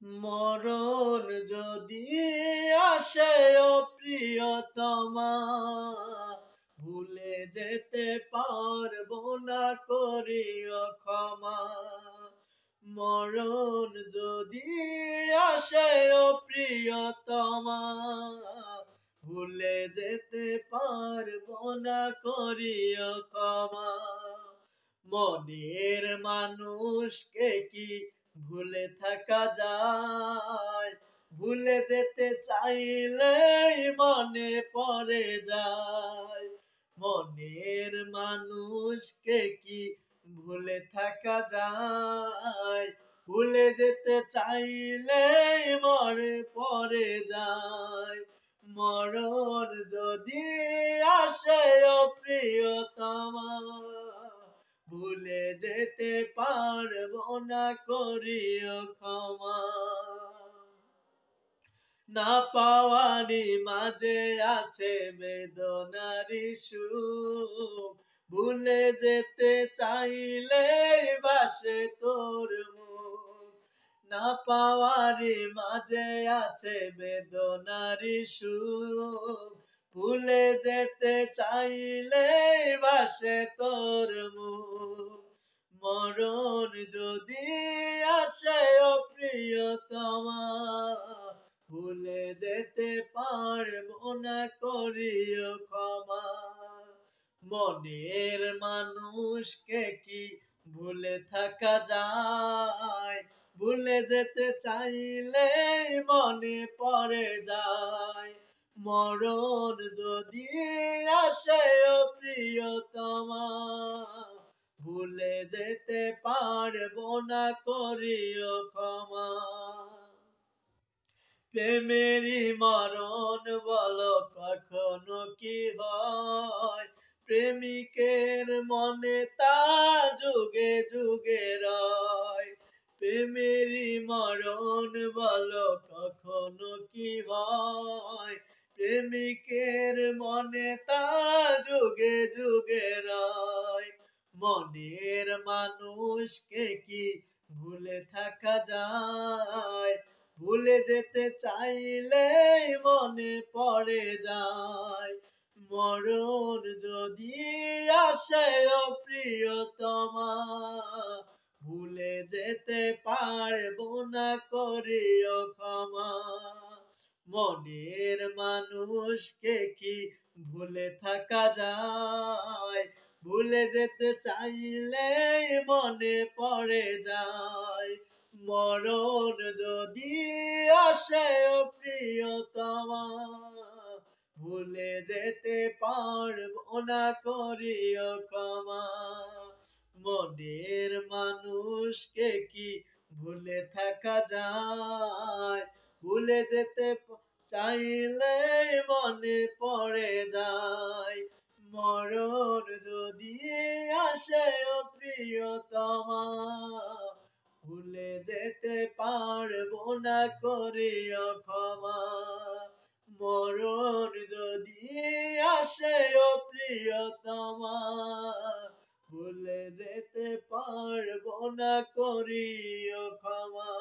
মরণ যদি আসে ও প্রিয়তমা, ভুলে যেতে পারবো না করিও ক্ষমা। মরণ যদি আসে ও প্রিয়তমা, ভুলে যেতে পারবো না করিও ক্ষমা। মনের মানুষকে কি ভুলে থাকা যায়? ভুলে যেতে চাইলেই মনে পড়ে যায়। মনের মানুষকে কি ভুলে থাকা যায়? ভুলে যেতে চাইলেই মনে পড়ে যায়। মরণ যদি আসে ও প্রিয়তমা, ভুলে যেতে পারবো না করিও ক্ষমা। না পাওয়ারই মাঝে আছে বেদনারি সুখ, ভুলে যেতে চাইলে বাসে তোর মুখ। না পাওয়ারই মাঝে আছে বেদনারি সুখ, ভুলে যেতে চাইলে বাসে তোর মুখ। মরণ যদি আসে ও প্রিয়তমা, ভুলে যেতে পারবো না করিও ক্ষমা। মনের মানুষকে কি ভুলে থাকা যায়? ভুলে যেতে চাইলে মনে পড়ে যায়। মরণ যদি আসে ও প্রিয়তমা, ভুলে যেতে পারবো না করিও ক্ষমা। প্রেমেরই মরণ বলো কখনো কি হয়? প্রেমিকের মনে তা যুগে যুগে রয়। প্রেমেরই মরণ বলো কখনো কি হয়? প্রেমিকের মনে তা যুগে যুগে রয়। মনের মানুষকে কি ভুলে থাকা যায়? ভুলে যেতে চাইলে মনে পড়ে যায়। মরণ যদি আসে ও প্রিয়তমা, ভুলে যেতে পারবো না করিও ক্ষমা। মনের মানুষকে কি ভুলে থাকা যায়? ভুলে যেতে চাইলে মনে পড়ে যায়। মরণ যদি আসে ও প্রিয়তমা, ভুলে যেতে পারবো না করিও ক্ষমা। মনের মানুষকে কি ভুলে থাকা যায়? ভুলে যেতে চাইলে মনে পড়ে যায়। মরণ যদি আসে ও প্রিয়তমা, ভুলে যেতে পারবো না করিও ক্ষমা। মরণ যদি আসে ও প্রিয়তমা, ভুলে যেতে পারবো না করিও ক্ষমা।